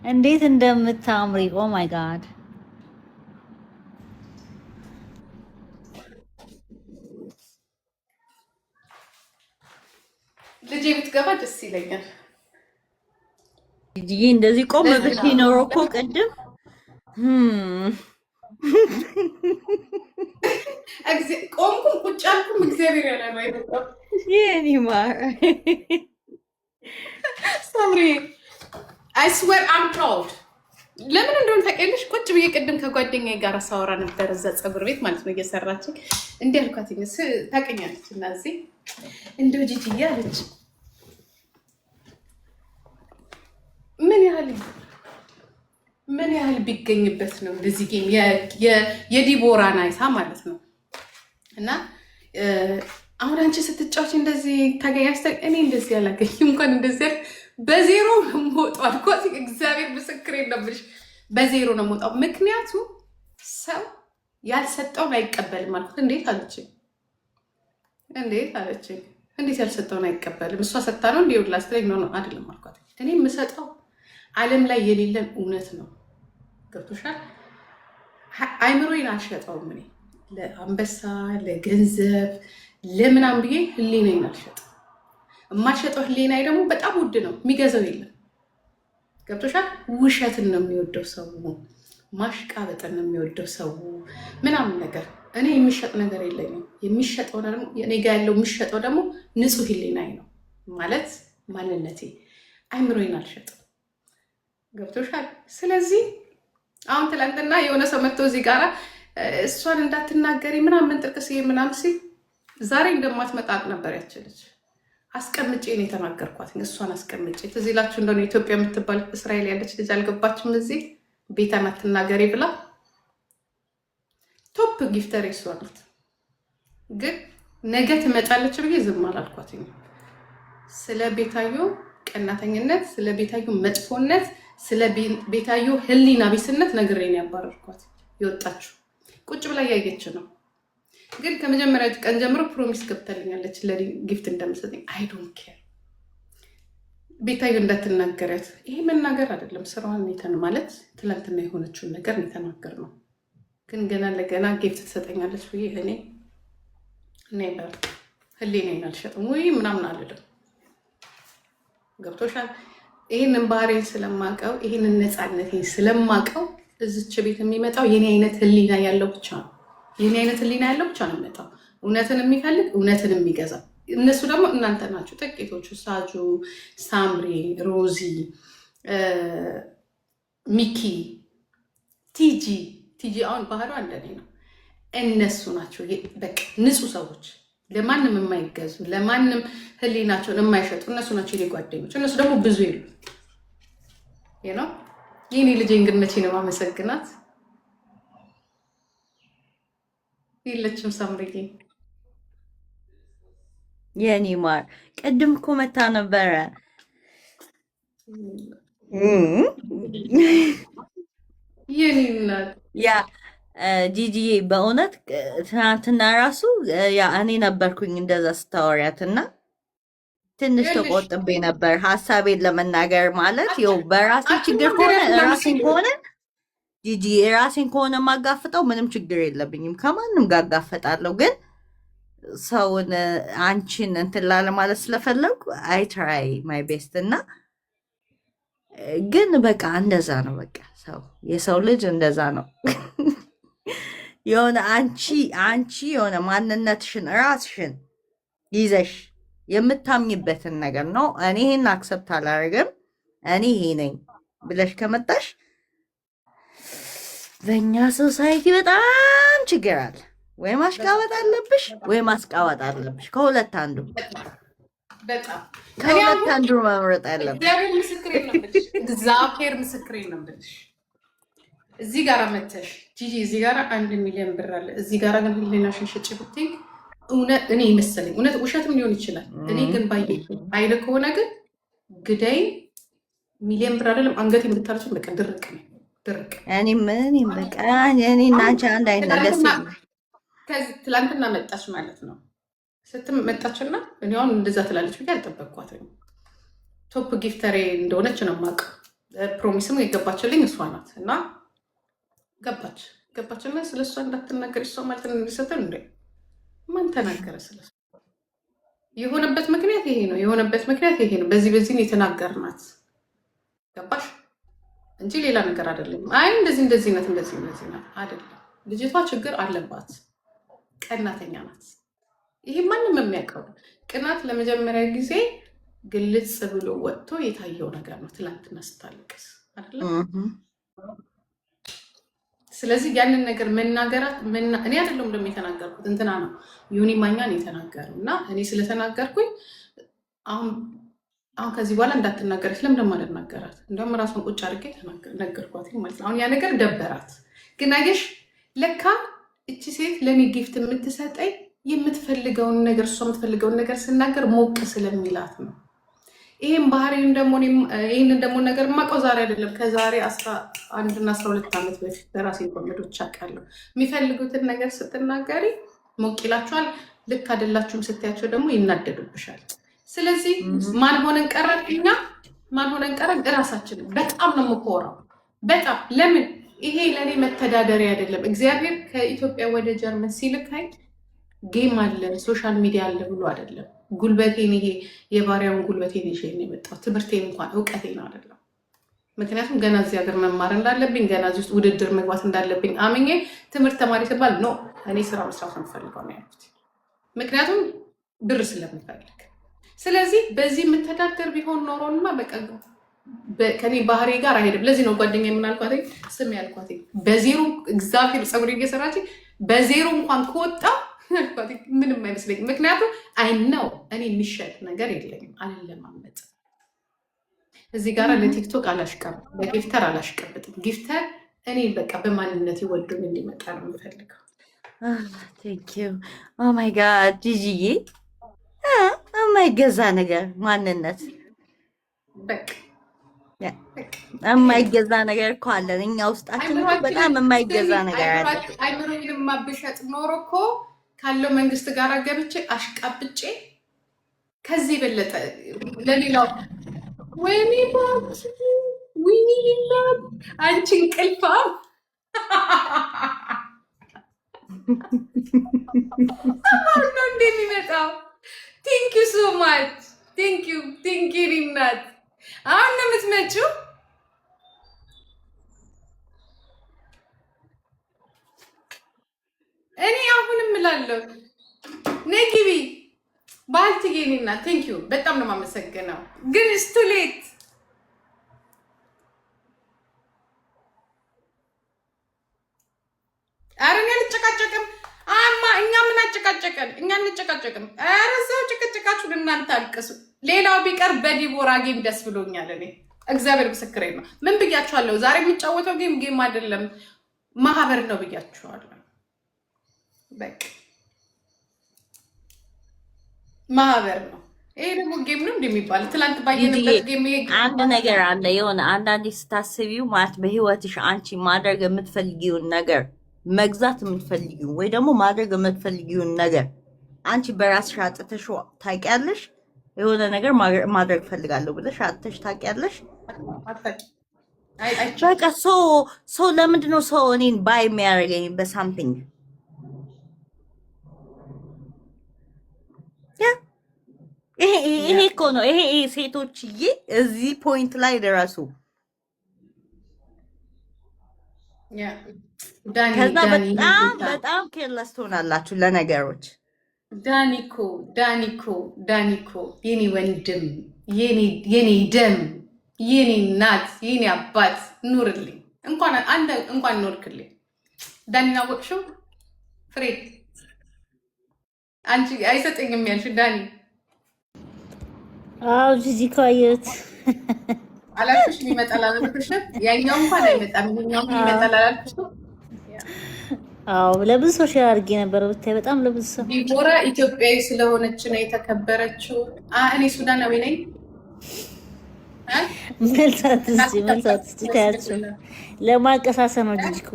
እንዴት እንደምታምሪ! ኦ ማይ ጋድ! ልጄ ብትገባ ደስ ይለኛል። ጂጂ እንደዚህ ቆም ለዚህ ነው ብትይ ኖሮ እኮ ቅድም ቆምኩም ቁጭ አልኩም እግዚአብሔር ያለ ነው አይበቃም። የኔ ማር ሳምሪ አይ ስዌር አም ፕራውድ። ለምን እንደሆነ ታውቂያለሽ? ቁጭ ብዬ ቅድም ከጓደኛዬ ጋር ሳወራ ነበር እዛ ፀጉር ቤት ማለት ነው እየሰራችኝ እንዲህ አልኳት። ታውቂኛለች እና እዚህ እንደው ጂጂዬ አለች ምን ያህል ቢገኝበት ነው እንደዚህ ጌም የዲቦራን አይታ ማለት ነው። እና አሁን አንቺ ስትጫወች እንደዚህ ታገኛስተ እኔ እንደዚህ አላገኝም እንኳን እንደዚህ በዜሮ ነው የምወጣው አልኳት። እግዚአብሔር ምስክሬ ነብሽ፣ በዜሮ ነው የምወጣው። ምክንያቱም ሰው ያልሰጠውን አይቀበልም አልኩት። እንዴት አለችኝ። እንዴት ያልሰጠውን አይቀበልም? እሷ ሰጥታ ነው እንዲ ላስትላይ ነው አይደለም አልኳት። እኔ የምሰጠው ዓለም ላይ የሌለን እውነት ነው። ገብቶሻል? አይምሮዬን አልሸጠውም። እኔ ለአንበሳ ለገንዘብ ለምናም ብዬ ህሊናዬን አልሸጠው። የማልሸጠው ህሊናዬ ደግሞ በጣም ውድ ነው፣ የሚገዛው የለም። ገብቶሻል? ውሸትን ነው የሚወደው ሰው፣ ማሽቃበጥን ነው የሚወደው ሰው ምናምን ነገር። እኔ የሚሸጥ ነገር የለኝም። የሚሸጠው ደግሞ እኔ ጋ ያለው የሚሸጠው ደግሞ ንጹህ ህሊናዬ ነው ማለት ማንነቴ። አይምሮዬን አልሸጠው። ገብቶሻል? ስለዚህ አሁን ትላንትና የሆነ ሰው መጥቶ እዚህ ጋር እሷን እንዳትናገሪ ምናምን ጥርቅስ ምናምን ሲል ዛሬ እንደማትመጣ ነበር ያችልች። አስቀምጬ ነው የተናገርኳት። እሷን አስቀምጬ ትዝ ይላችሁ እንደሆነ ኢትዮጵያ የምትባል እስራኤል ያለች ልጅ አልገባችም እዚህ ቤታን አትናገሪ ብላ። ቶፕ ጊፍተር እሷ ናት። ግን ነገ ትመጣለች ብዬ ዝም አላልኳትኝ። ስለ ቤታዮ ቀናተኝነት፣ ስለ ቤታዮ መጥፎነት፣ ስለ ቤታዮ ህሊና ቢስነት ነግሬን ያባረርኳት። የወጣችሁ ቁጭ ብላ እያየች ነው። ግን ከመጀመሪያ ቀን ጀምሮ ፕሮሚስ ገብታልኛለች ለጊፍት እንደምሰጠኝ። አይ ዶንት ኬር ቤታዮ እንዳትናገሪያት። ይሄ መናገር አይደለም ስራዋን የተን ማለት ትላንትና የሆነችውን ነገር የተናገር ነው። ግን ገና ለገና ጊፍት ትሰጠኛለች ብዬ እኔ ህሊናዬን አልሸጥም ወይ ምናምን አልልም። ገብቶሻል? ይህንን ባህሬን ስለማቀው ይህንን ነፃነቴን ስለማቀው እዚች ቤት የሚመጣው የኔ አይነት ህሊና ያለው ብቻ ነው። የኔ አይነት ህሊና ያለው ብቻ ነው የሚመጣው። እውነትን የሚፈልግ እውነትን የሚገዛ። እነሱ ደግሞ እናንተ ናችሁ ጥቂቶቹ። ሳጁ፣ ሳምሪ፣ ሮዚ፣ ሚኪ፣ ቲጂ አሁን ባህሉ እንደኔ ነው። እነሱ ናቸው በቃ ንጹህ ሰዎች፣ ለማንም የማይገዙ ለማንም ህሊናቸውን የማይሸጡ እነሱ ናቸው የኔ ጓደኞች። እነሱ ደግሞ ብዙ የሉ ነው። የኔ ልጄን ግን መቼ ነው ማመሰግናት? የለችም ሳምሪዬ። የኔ ማር ቅድም እኮ መታ ነበረ። የኔ እናት ያ ጂጂዬ በእውነት ትናንትና ራሱ ያ እኔ ነበርኩኝ እንደዛ ስታወሪያት እና ትንሽ ተቆጥቤ ነበር ሀሳቤን ለመናገር። ማለት ይኸው በራሴ ችግር ከሆነ ራሴን ከሆነ ጂጂ ራሴን ከሆነ ማጋፍጠው ምንም ችግር የለብኝም፣ ከማንም ጋር አጋፈጣለሁ። ግን ሰውን አንቺን እንትን ላለ ማለት ስለፈለጉ አይ ትራይ ማይ ቤስት እና ግን በቃ እንደዛ ነው። በቃ ሰው የሰው ልጅ እንደዛ ነው። የሆነ አንቺ የሆነ ማንነትሽን ራስሽን ይዘሽ የምታምኝበትን ነገር ነው። እኔ ይሄን አክሰፕት አላደርግም፣ እኔ ይሄ ነኝ ብለሽ ከመጣሽ በእኛ ሶሳይቲ በጣም ችግር አለ። ወይ ማሽቃወጥ አለብሽ ወይ ማስቃወጥ አለብሽ። ከሁለት አንዱ ከሁለት አንዱ መምረጥ አለብሽ። እግዚአብሔር ምስክሬ ነው ብለሽ እዚህ ጋር መተሽ ጂጂ እዚህ ጋር 1 ሚሊዮን ብር አለ፣ እዚህ ጋር ግን ህሊናሽን ሽጭ ብትይ እውነት እኔ ይመስለኝ እውነት ውሸትም ሊሆን ይችላል። እኔ ግን አይነ ከሆነ ግን ግዳይ ሚሊዮን ብር አይደለም አንገት የምታለችን በቃ ድርቅ ነው ድርቅ። እኔም በቃ እኔ እና አንቺ አንድ አይነት ደስ ከዚህ ትላንትና መጣች ማለት ነው። ስትመጣችና እኔ አሁን እንደዛ ትላለች ብዬ አልጠበቅኳትም። ቶፕ ጊፍተሬ እንደሆነች ነው የማውቀው። ፕሮሚስም የገባችልኝ እሷ ናት እና ገባችና ስለ እሷ እንዳትናገር እሷ ማለት እንዲሰጥን እንዴ ማን ተናገረ? ስለ የሆነበት ምክንያት ይሄ ነው። በዚህ የተናገርናት ገባሽ እንጂ ሌላ ነገር አይደለም። አይ እንደዚህ ናት አይደለም። ልጅቷ ችግር አለባት፣ ቀናተኛ ናት። ይሄ ማንም የሚያውቀው ቅናት ለመጀመሪያ ጊዜ ግልጽ ብሎ ወጥቶ የታየው ነገር ነው ትላንትና ስታለቅስ አይደለም። ስለዚህ ያንን ነገር መናገራት እኔ አይደለም እንደም የተናገርኩት እንትና ነው ዩኒ ማኛን የተናገረው እና እኔ ስለተናገርኩኝ አሁን ከዚህ በኋላ እንዳትናገረች ለምን እንደማልናገራት እንደውም ራሱን ቁጭ አድርጌ ነገርኳት ማለት ነው። አሁን ያ ነገር ደበራት። ግን አየሽ ለካ እቺ ሴት ለኔ ጊፍት የምትሰጠኝ የምትፈልገውን ነገር እሷ የምትፈልገውን ነገር ስናገር ሞቅ ስለሚላት ነው። ይሄን ባህሪውን ደግሞ ይሄንን ደግሞ ነገር የማውቀው ዛሬ አይደለም ከዛሬ 11 እና 12 ዓመት በፊት በራሴ ኮሜዶች አውቃለሁ። የሚፈልጉትን ነገር ስትናገሪ ሞቅ ይላቸዋል። ልክ አይደላችሁም ስትያቸው ደግሞ ይናደዱብሻል። ስለዚህ ማን ሆነን ቀረን? እኛ ማን ሆነን ቀረን? እራሳችንን። በጣም ነው የምኮራው። በጣም ለምን ይሄ ለእኔ መተዳደሪያ አይደለም። እግዚአብሔር ከኢትዮጵያ ወደ ጀርመን ሲልካኝ ጌም አለ ሶሻል ሚዲያ አለ ብሎ አይደለም። ጉልበቴን ይሄ የባሪያውን ጉልበቴን ይዤ ነው የመጣሁት። ትምህርቴን እንኳን እውቀቴን አይደለም። ምክንያቱም ገና እዚህ ሀገር መማር እንዳለብኝ ገና እዚህ ውስጥ ውድድር መግባት እንዳለብኝ አምኜ ትምህርት ተማሪ ሲባል ኖ እኔ ስራ መስራት ነው የምፈልገው ነው ያልኩት። ምክንያቱም ብር ስለምፈልግ። ስለዚህ በዚህ የምተዳደር ቢሆን ኖሮንማ በቃ ከኔ ባህሪ ጋር አይሄድም። ለዚህ ነው ጓደኛ የምናልኳት ስም ያልኳት በዜሮ እግዚአብሔር ፀጉሬ እየሰራች በዜሮ እንኳን ከወጣ ምንም አይመስለኝም። ምክንያቱም አይነው እኔ የሚሸጥ ነገር የለኝም። አልለማመጥ እዚህ ጋር ለቲክቶክ አላሽቀብጥም፣ በጊፍተር አላሽቀብጥም። ጊፍተር እኔ በቃ በማንነት ወዶኝ እንዲመጣ ነው የምፈልገው። ኦ ማይ ጋድ ጂጂዬ የማይገዛ ነገር ማንነት በቃ የማይገዛ ነገር እኮ አለን እኛ ውስጣችን። በጣም የማይገዛ ነገር አለ። አይምሮዬን ማብሸጥ ኖሮ እኮ ካለው መንግስት ጋር ገብቼ አሽቃብጬ ከዚህ በለጠ ለሌላው ወይኔ ባንቺ ወይኔ ሊላ አንቺ እንቅልፋ አሁን ነው እንደሚመጣው። ቴንክ ዩ ሶ ማች ቴንክ ዩ ሪናት። አሁን ነው የምትመጪው? እኔ አሁንም እላለሁ ነይ ግቢ ባልትዬ እናት። ቴንክ ዩ በጣም ነው የማመሰግነው። ግን ስቱሌት ኧረ እኔ አልጨቃጨቅም። እኛ ምን አጨቃጨቀን? እኛ አንጨቃጨቅም። ኧረ እዛው ጭቅጭቃችሁን እናንተ አልቅሱ። ሌላው ቢቀር በዲቦራ ጌም ደስ ብሎኛል። እኔ እግዚአብሔር ምስክሬ ነው። ምን ብያችኋለሁ? ዛሬ የሚጫወተው ጌም አይደለም ማህበር ነው ብያችኋለሁ። በቃ ማህበር ነው። ይሄ ደግሞ ጌም ነው እንደሚባል ትላንት ባየንበት ጌም። አንድ ነገር አለ የሆነ አንዳንዴ ስታስቢው ማለት በህይወትሽ አንቺ ማድረግ የምትፈልጊውን ነገር መግዛት የምትፈልጊውን ወይ ደግሞ ማድረግ የምትፈልጊውን ነገር አንቺ በራስሽ አጥተሽ ታውቂያለሽ? የሆነ ነገር ማድረግ ፈልጋለሁ ብለሽ አጥተሽ ታውቂያለሽ? በቃ ሰው ለምንድን ነው ሰው እኔን ባይ የሚያደርገኝ በሳምቲንግ? ይሄ እኮ ነው። ይሄ ሴቶችዬ እዚህ ፖይንት ላይ ደረሱ። ከዛ በጣም ኬርለስ ትሆናላችሁ ለነገሮች። ዳኒኮ የኔ ወንድም፣ የኔ ደም፣ የኔ እናት፣ የኔ አባት ኑርልኝ። እንኳን ኖርክልኝ። ዳኒን አወቅሽው? ፍሬ አንቺ አይሰጠኝም ያልሽው ዳኒ? አዎ ጂጂ ካየት አላልኩሽ? ይመጣል አላልኩሽ? ያኛው እንኳን አይመጣም፣ ይሄኛው ይመጣል አላልኩሽ? አዎ ለብዙ ሰው ሼር አድርጌ ነበር ብታይ፣ በጣም ለብዙ ሰው። ዲቦራ ኢትዮጵያዊ ስለሆነች ነው የተከበረችው። እኔ ሱዳናዊ ነኝ። መልሳት እስቲ ታያችሁ። ለማቀሳሰር ነው ጂጂኮ።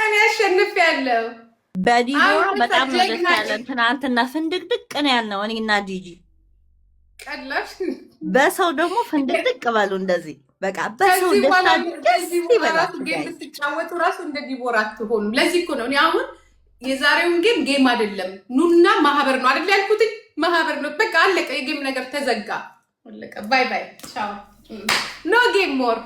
እኔ አሸንፊያለሁ። በዲቦራ በጣም ነው ደስ ያለን። ትናንትና ፍንድቅድቅ ነው ያልነው እኔና ጂጂ። ቀላሽ በሰው ደግሞ ፍንድቅ በሉ እንደዚህ በቃ በሰው ደስ ይበላችሁ። ጌም ብትጫወቱ ራሱ እንደ ዲቦራ አትሆኑ። ለዚህ እኮ ነው እኔ አሁን የዛሬውን ጌም አይደለም ኑና ማህበር ነው አይደል ያልኩት። ማህበር ነው በቃ አለቀ። የጌም ነገር ተዘጋ አለቀ። ባይ ባይ ቻው። ኖ ጌም ሞር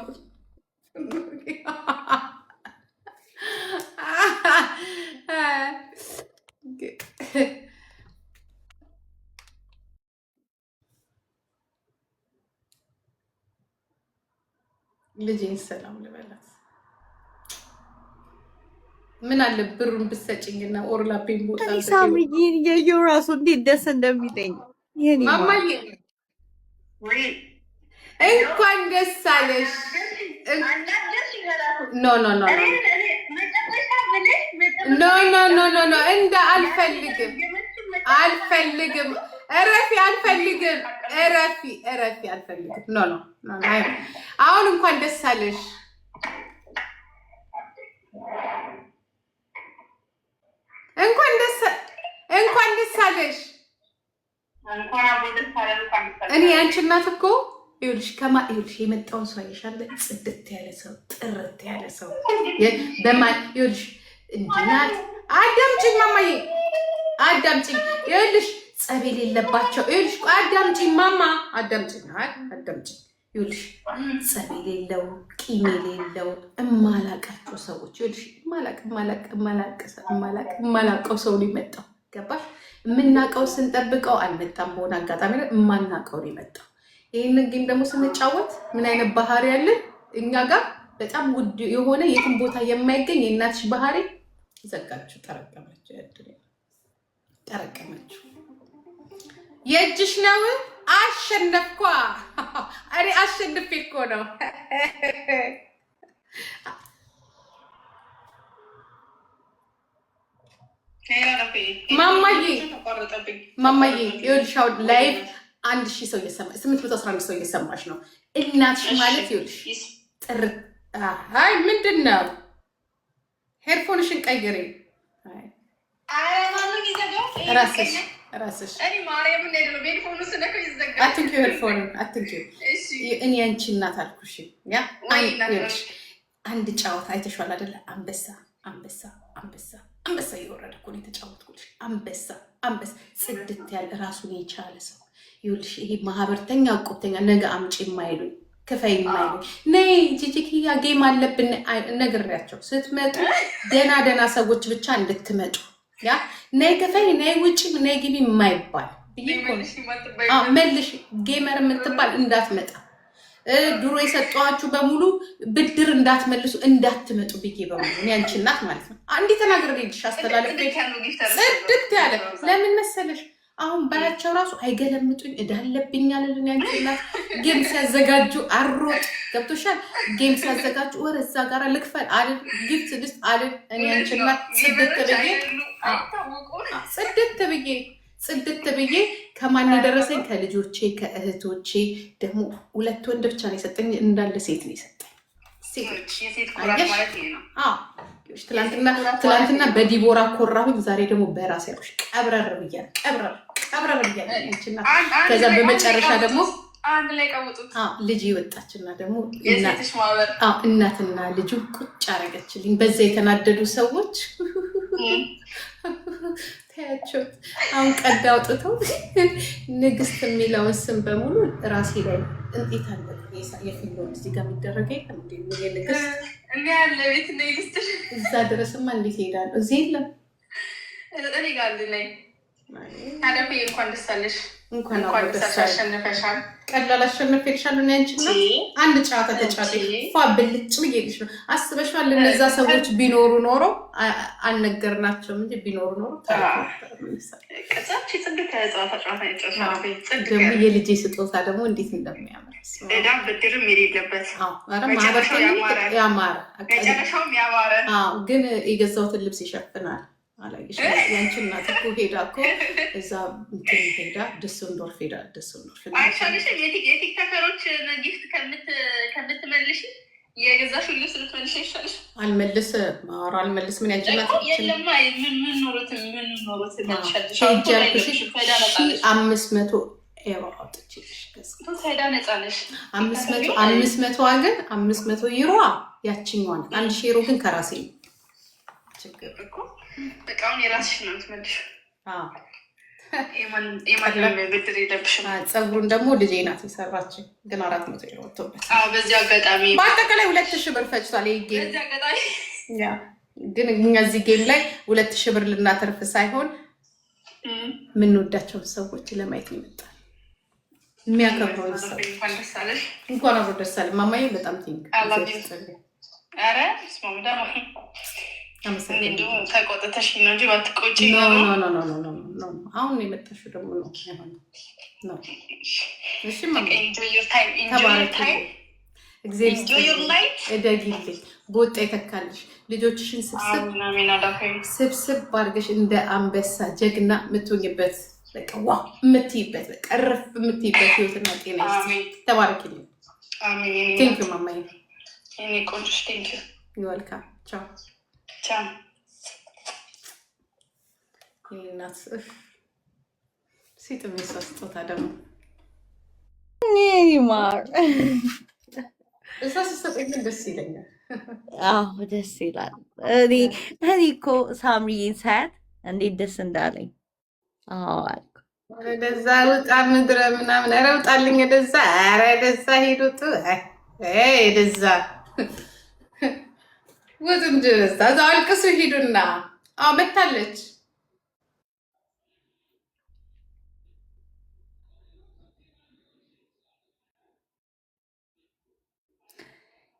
ልጄን ሰላም ልበላት። ምን አለ ብሩን ብትሰጪኝና ኦርላፔን ቦታ ሳምዬ የየው ራሱ እንዴት ደስ እንደሚለኝ ማማዬ እንኳን ደስ አለሽ። ኖ ኖ ኖ ኖ ኖ ኖ ኖ ኖ እንደ አልፈልግም እረፊ አልፈልግም እረፊ አልፈልግም። ኖ ኖ ኖ አሁን እንኳን ደስ አለሽ። እንኳን ደስ አለሽ። እኔ አንቺ እናት እኮ ይኸውልሽ የመጣውን ሰው አይሻለ ጽድት ያለ ሰው ጥርት ያለ ሰው በማን ይኸውልሽ እንዲናት አዳምጪኝ ማማዬ አዳምጪኝ። ይኸውልሽ ጸብ የሌለባቸው ይኸውልሽ አዳምጪኝ ማማ አዳምጪኝ ይኸውልሽ ጸብ የሌለው ቂም የሌለው እማላቃቸው ሰዎች ይኸውልሽ እማላቀው ሰው ነው የመጣው። ገባሽ? የምናውቀው ስንጠብቀው አልመጣም። በሆነ አጋጣሚ ላይ የማናውቀው ነው የመጣው። ይህንን ጌም ደግሞ ስንጫወት ምን አይነት ባህሪ ያለን እኛ ጋር በጣም ውድ የሆነ የትም ቦታ የማይገኝ የእናትሽ ባህሪ ዘጋችሁ፣ ጠረቀመችው። የእጅሽ ነው። አሸነፍኳ። እኔ አሸንፌ እኮ ነው። ማማዬ ይኸውልሽ አሁን ላይቭ 1000 ሰው እየሰማሽ 811 ሰው እየሰማሽ ነው። እናትሽ ማለት ይኸውልሽ ጥርት አይ ምንድን ነው ሄድፎንሽን ቀይሬ ራስሽ አትንኪው ሄድፎን አትንኪው። እኔ አንቺ እናት አልኩሽ። ያ አንድ ጫወታ አይተሽዋል አይደለ? አንበሳ እየወረደ እኮ ነው የተጫወትኩልሽ። አንበሳ ጽድት ያለ ራሱን የቻለ ሰው ይኸውልሽ። ይሄ ማህበርተኛ ቁብተኛ ነገ አምጪ የማይሉኝ ክፈይ የማይሉኝ ነይ ጂጂኪያ ጌም አለብን ነግሬያቸው ስትመጡ ደና ሰዎች ብቻ እንድትመጡ ያ ነይ ክፈይ ነይ ውጪ ነይ ግቢ የማይባል መልሽ ጌመር የምትባል እንዳትመጣ ድሮ የሰጧችሁ በሙሉ ብድር እንዳትመልሱ እንዳትመጡ ብዬ በሙሉ ያንቺ እናት ማለት ነው። አንዴ ተናግሬልሽ አስተላለፍ ጽድት ያለ ለምን መሰለሽ? አሁን ባያቸው ራሱ አይገለምጡኝ እዳለብኝ አለልን። ያንቺ እናት ጌም ሲያዘጋጁ አሮጥ ገብቶሻል። ጌም ሲያዘጋጁ ወረዛ ጋራ ልክፈል አልን ጊፍት ልስጥ አልን። እኔ ያንቺ እናት ጽድት ብዬ ከማን የደረሰኝ ከልጆቼ ከእህቶቼ ደግሞ 2 ወንድ ብቻ ነው የሰጠኝ። እንዳለ ሴት ነው የሰጠኝ። ትላንትና በዲቦራ ኮራሁኝ። ዛሬ ደግሞ በራሴ ያልኩሽ ቀብረር ብያለሁ። ከዛ በመጨረሻ ደግሞ ልጅ ወጣችና ደግሞ እናትና ልጁ ቁጭ አረገችልኝ። በዛ የተናደዱ ሰዎች ታያቸው አሁን ቀድ አውጥተው ንግስት የሚለውን ስም በሙሉ ራሴ ላይ እንዴት አለ የፊልም እዚህ ጋር የሚደረገ ንግስት ያለ ቤት ንግስት እዛ ድረስማ እንዴት ይሄዳሉ? እዚህ የለም እኔ ጋር ላይ ታዲያ እንኳን ደስ አለሽ። እንኳን ደስ አሸንፈሻል። ቀላል አሸንፈሻል። እና አንቺ ነው አንድ ጨዋታ ተጫውተሽ ፏ ብልጭ ብዬሽ ነው አስበሽዋል። እነዛ ሰዎች ቢኖሩ ኖሮ አልነገርናቸውም እንጂ ቢኖሩ ኖሮ ደግሞ የልጄ ስጦታ ደግሞ እንዴት እንደሚያምር እዳም ብድርም የሌለበት ያማረ መጨረሻውም ያማረ ግን የገዛሁትን ልብስ ይሸፍናል። አላየሽ ያንቺ እናት እኮ ሄዳ እኮ እዛ እንትን ሄዳ ደስንዶርፍ ሄዳ አይሻልሽ? የቲክቶከሮች ጊፍት ከምትመልሽ የገዛሽው ልብስ ልትመልሽ ይሻልሽ። አልመልስ ምን ያንቺ እናት የለማ ምን ኖሮት መልሻልሽ። ሄጃልኩሽ 500 አውጥቼልሽ ገዝኩት። ሄዳ ነፃ ነሽ። 500 ግን 500 ዩሮ ያችኛዋን 1000 ዩሮ ግን ከራሴ ነው። ችግር እኮ በቃ አሁን የራስሽ ነው የምትመልሺው። የማንም ብድር የለብሽም። ፀጉሩን ደግሞ ልጄ ናት የሰራችኝ፣ ግን 400 ዩሮ ወጥቶበት። በዚህ አጋጣሚ በአጠቃላይ 2000 ብር ፈጅቷል። ይሄ ጌም በዚህ አጋጣሚ ግን እኛ እዚህ ጌም ላይ 2000 ብር ልናተርፍ ሳይሆን የምንወዳቸውን ሰዎች ለማየት ይመጣል። የሚያከብረው ሰው እንኳን አብሮ ደስ አለሽ ማማዬ። በጣም ቲንክ ኧረ ስማምዳ ተቆጥተሽ ነው እንጂ ባትቆጪ አሁን የመጣሽው ደግሞ ነው። እሺ እደጊልኝ፣ በወጣ ይተካልሽ። ልጆችሽን ስብስብ አድርገሽ እንደ አንበሳ ጀግና የምትሆኝበት በቃ ዋ የምትይበት በቃ እርፍ የምትይበት ህይወትና ጤና ይስጥሽ። ተባረኪልኝ። ቴንክ ዩ ማማዬ። ቆንጆሽ ቴንክ ዩ። ይወልካም። ቻው ቻው። እናት ሲጥም የሷ ስጦታ ደግሞ ማር እሷ ስትሰጠኝ ደስ ይለኛል። አዎ ደስ ይላል። እኔ እኮ ሳምሪዬን ሳያት እንዴት ደስ እንዳለኝ። አዎ አልኩ ወደዛ ውጣ ምድረ ምናምን፣ ኧረ ውጣልኝ ወደዛ፣ ኧረ ወደዛ ሂዱት፣ ወደዛ ውጡ እንጂ ወደዛ፣ እዛው አልቅሱ ሂዱና። አዎ መታለች።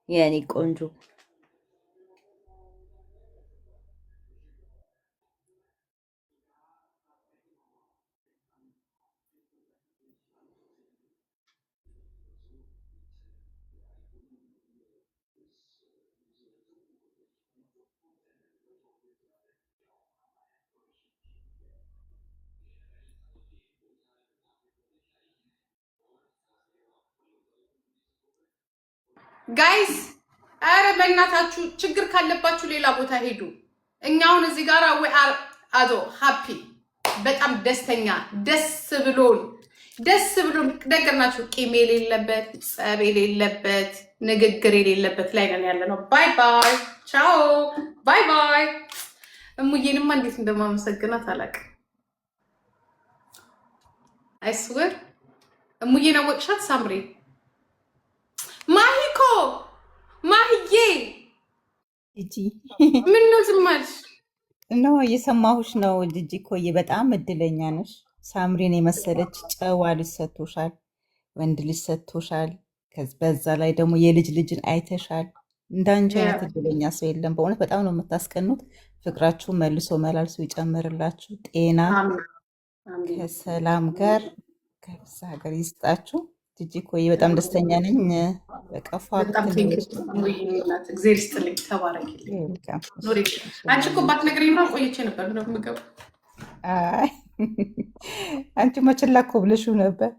የኔ ቆንጆ ጋይስ አረ በእናታችሁ ችግር ካለባችሁ ሌላ ቦታ ሄዱ። እኛ አሁን እዚህ ጋር አዶ ሃፒ በጣም ደስተኛ ደስ ብሎን ነገርናችሁ። ቂም የሌለበት ጸብ የሌለበት ንግግር የሌለበት ላይ ነን ያለ ነው። ባይ ባይ ቻው ባይ ባይ። እሙዬንማ እንዴት እንደማመሰግናት አላውቅም። አይስወር እሙዬን አወቅሻት ሳምሪ? ማሂኮ ማህዬ ጂጂ ምን ነው ዝም አልሽ? ነው እየሰማሁሽ ነው። ጂጂ ኮዬ በጣም እድለኛ ነሽ። ሳምሪን የመሰለች ጨዋ ልጅ ሰጥቶሻል፣ ወንድ ልጅ ሰጥቶሻል። በዛ ላይ ደግሞ የልጅ ልጅን አይተሻል። እንዳንቺ አይነት እድለኛ ሰው የለም። በእውነት በጣም ነው የምታስቀኑት። ፍቅራችሁ መልሶ መላልሶ ይጨምርላችሁ። ጤና ከሰላም ጋር ከብዛ ሀገር ይስጣችሁ። ጂጂ ኮዬ በጣም ደስተኛ ነኝ። በቀፋ እግዚአብሔር ይስጥልኝ። ተባረኪልኝ። አንቺ እኮ ባትነግሪኝ እንኳን ቆይቼ ነበር ነው የምገባው። አንቺ መችላ እኮ ብለሽው ነበር፣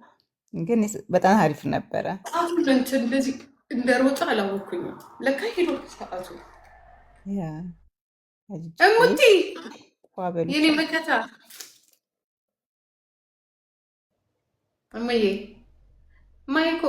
ግን በጣም አሪፍ ነበረ። እንትን እንደዚህ እንደሮጠ አላወኩኝም። ለካ ሄዶ ሰዓቱ እሙቲ የኔ መከታ እሙዬ ማይኮ